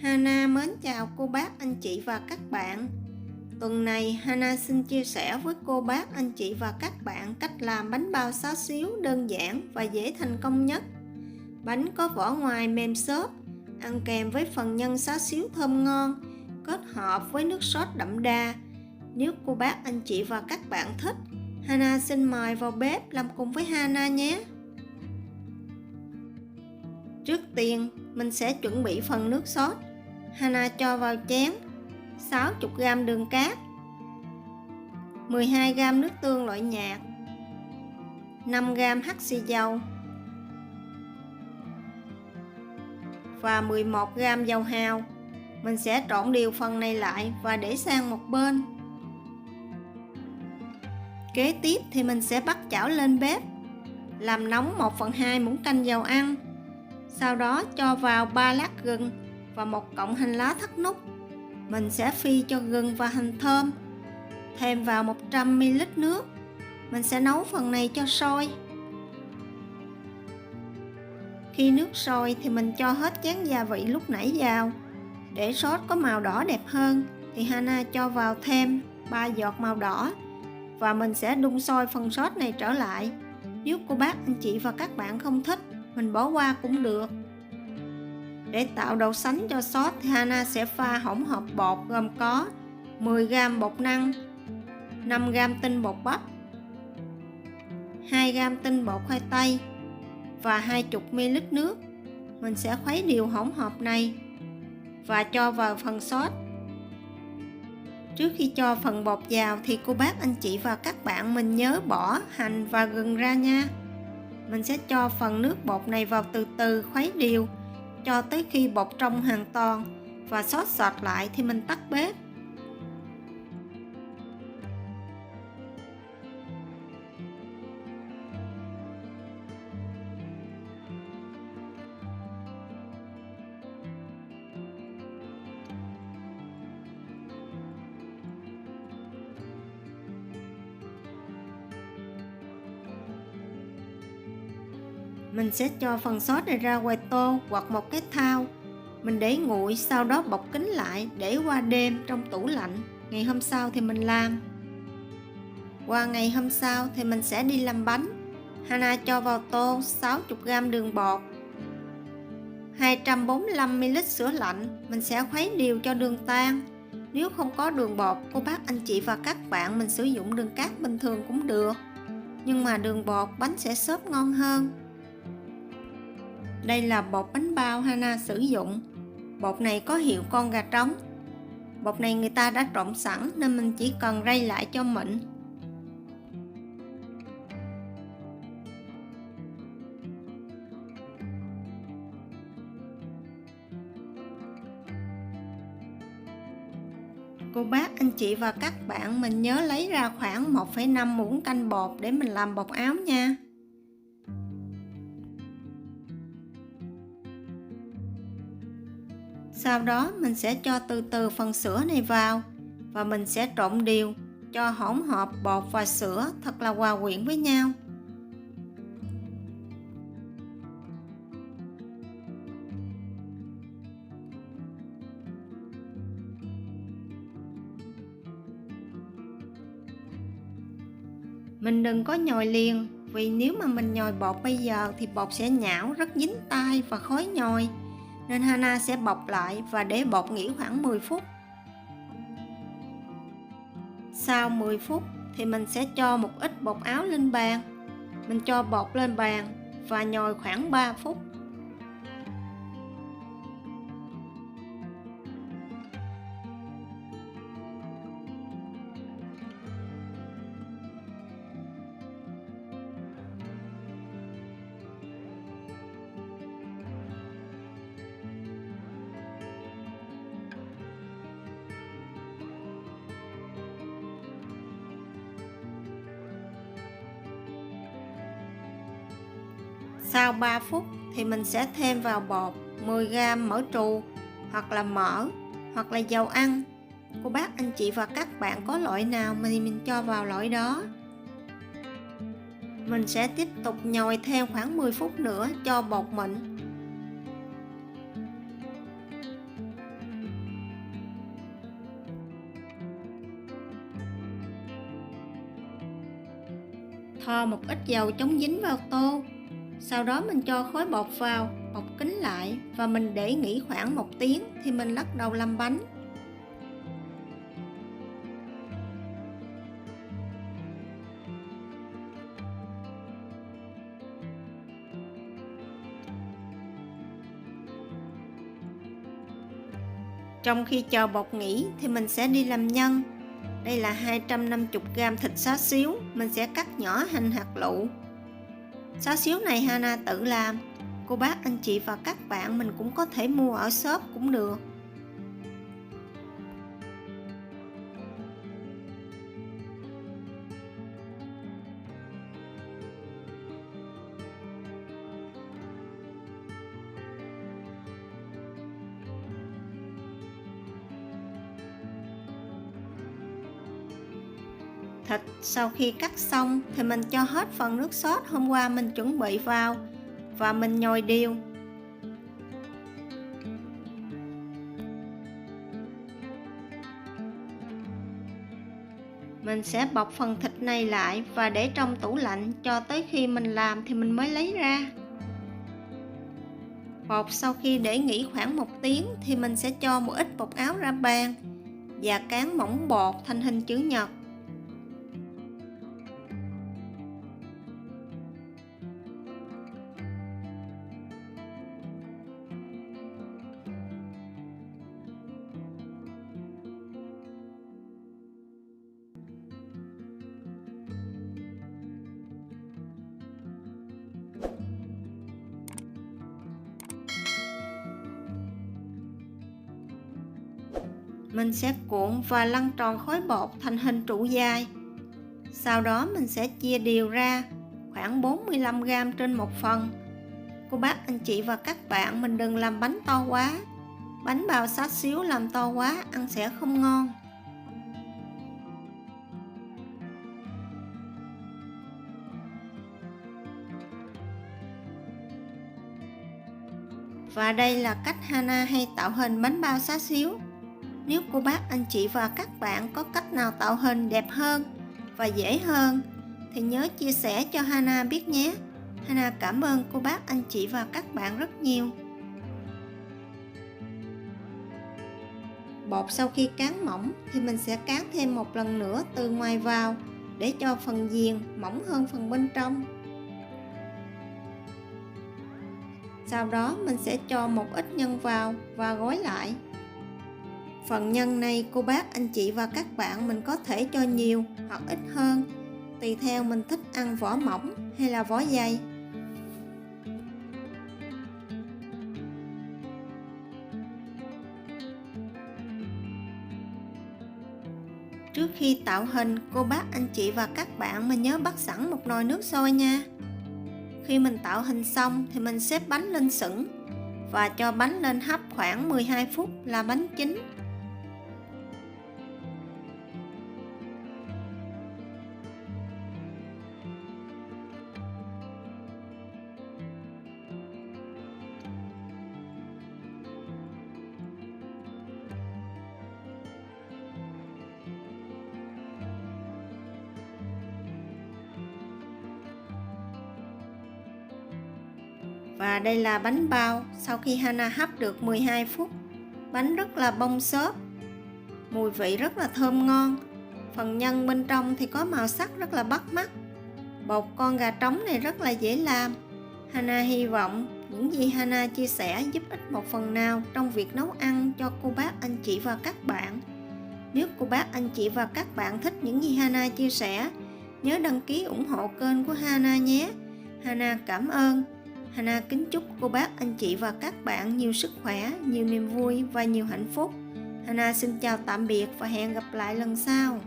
Hana mến chào cô bác, anh chị và các bạn. Tuần này Hana xin chia sẻ với cô bác, anh chị và các bạn cách làm bánh bao xá xíu đơn giản và dễ thành công nhất. Bánh có vỏ ngoài mềm xốp, ăn kèm với phần nhân xá xíu thơm ngon, kết hợp với nước sốt đậm đà. Nếu cô bác, anh chị và các bạn thích, Hana xin mời vào bếp làm cùng với Hana nhé. Trước tiên, mình sẽ chuẩn bị phần nước sốt. Hana cho vào chén 60g đường cát, 12g nước tương loại nhạt, 5g hắc xì dầu và 11g dầu hào. Mình sẽ trộn đều phần này lại và để sang một bên. Kế tiếp thì mình sẽ bắt chảo lên bếp, làm nóng 1/2 muỗng canh dầu ăn. Sau đó cho vào 3 lát gừng và 1 cọng hành lá thắt nút. Mình sẽ phi cho gừng và hành thơm. Thêm vào 100ml nước. Mình sẽ nấu phần này cho sôi. Khi nước sôi thì mình cho hết chén gia vị lúc nãy vào. Để sốt có màu đỏ đẹp hơn thì Hana cho vào thêm 3 giọt màu đỏ. Và mình sẽ đun sôi phần sốt này trở lại. Nếu cô bác, anh chị và các bạn không thích, mình bỏ qua cũng được. Để tạo độ sánh cho sốt thì Hana sẽ pha hỗn hợp bột gồm có 10g bột năng, 5g tinh bột bắp, 2g tinh bột khoai tây và 20ml nước. Mình sẽ khuấy đều hỗn hợp này và cho vào phần sốt. Trước khi cho phần bột vào thì cô bác, anh chị và các bạn mình nhớ bỏ hành và gừng ra nha. Mình sẽ cho phần nước bột này vào từ từ khuấy đều cho tới khi bột trong hoàn toàn và sốt sệt lại thì mình tắt bếp. Mình sẽ cho phần sốt này ra ngoài tô hoặc một cái thau. Mình để nguội, sau đó bọc kín lại để qua đêm trong tủ lạnh. Ngày hôm sau thì mình làm. Qua ngày hôm sau thì mình sẽ đi làm bánh. Hana cho vào tô 60g đường bột, 245ml sữa lạnh. Mình sẽ khuấy đều cho đường tan. Nếu không có đường bột, cô bác, anh chị và các bạn mình sử dụng đường cát bình thường cũng được. Nhưng mà đường bột bánh sẽ xốp ngon hơn. Đây là bột bánh bao Hana sử dụng. Bột này có hiệu con gà trống. Bột này người ta đã trộn sẵn nên mình chỉ cần rây lại cho mịn. Cô bác, anh chị và các bạn mình nhớ lấy ra khoảng 1,5 muỗng canh bột để mình làm bột áo nha. Sau đó mình sẽ cho từ từ phần sữa này vào và mình sẽ trộn đều cho hỗn hợp bột và sữa thật là hòa quyện với nhau. Mình đừng có nhồi liền, vì nếu mà mình nhồi bột bây giờ thì bột sẽ nhão, rất dính tay và khó nhồi. Nên Hana sẽ bọc lại và để bột nghỉ khoảng 10 phút. Sau 10 phút thì mình sẽ cho một ít bột áo lên bàn. Mình cho bột lên bàn và nhồi khoảng 3 phút. Sau 3 phút thì mình sẽ thêm vào bột 10g mỡ trù hoặc là mỡ hoặc là dầu ăn. Cô bác, anh chị và các bạn có loại nào thì mình cho vào loại đó. Mình sẽ tiếp tục nhồi thêm khoảng 10 phút nữa cho bột mịn. Thoa một ít dầu chống dính vào tô. Sau đó mình cho khối bột vào, bọc kín lại và mình để nghỉ khoảng 1 tiếng thì mình bắt đầu làm bánh. Trong khi chờ bột nghỉ thì mình sẽ đi làm nhân. Đây là 250g thịt xá xíu, mình sẽ cắt nhỏ hành hạt lựu. Xá xíu này Hana tự làm, cô bác anh chị và các bạn mình cũng có thể mua ở shop cũng được. Thịt sau khi cắt xong thì mình cho hết phần nước sốt hôm qua mình chuẩn bị vào và mình nhồi đều. Mình sẽ bọc phần thịt này lại và để trong tủ lạnh cho tới khi mình làm thì mình mới lấy ra. Bột sau khi để nghỉ khoảng 1 tiếng thì mình sẽ cho một ít bột áo ra bàn và cán mỏng bột thành hình chữ nhật. Mình sẽ cuộn và lăn tròn khối bột thành hình trụ dài. Sau đó mình sẽ chia đều ra khoảng 45g trên một phần. Cô bác anh chị và các bạn mình đừng làm bánh to quá. Bánh bao xá xíu làm to quá ăn sẽ không ngon. Và đây là cách Hana hay tạo hình bánh bao xá xíu. Nếu cô bác anh chị và các bạn có cách nào tạo hình đẹp hơn và dễ hơn thì nhớ chia sẻ cho Hana biết nhé. Hana cảm ơn cô bác anh chị và các bạn rất nhiều. Bột sau khi cán mỏng thì mình sẽ cán thêm một lần nữa từ ngoài vào để cho phần viền mỏng hơn phần bên trong. Sau đó mình sẽ cho một ít nhân vào và gói lại. Phần nhân này cô bác anh chị và các bạn mình có thể cho nhiều hoặc ít hơn, tùy theo mình thích ăn vỏ mỏng hay là vỏ dày. Trước khi tạo hình, cô bác anh chị và các bạn mình nhớ bắt sẵn một nồi nước sôi nha. Khi mình tạo hình xong thì mình xếp bánh lên sửng và cho bánh lên hấp khoảng 12 phút là bánh chín. Và đây là bánh bao sau khi Hana hấp được 12 phút. Bánh rất là bong xốp, mùi vị rất là thơm ngon. Phần nhân bên trong thì có màu sắc rất là bắt mắt. Bột con gà trống này rất là dễ làm. Hana hy vọng những gì Hana chia sẻ giúp ích một phần nào trong việc nấu ăn cho cô bác anh chị và các bạn. Nếu cô bác anh chị và các bạn thích những gì Hana chia sẻ, nhớ đăng ký ủng hộ kênh của Hana nhé. Hana cảm ơn. Hana kính chúc cô bác anh chị và các bạn nhiều sức khỏe, nhiều niềm vui và nhiều hạnh phúc. Hana xin chào tạm biệt và hẹn gặp lại lần sau.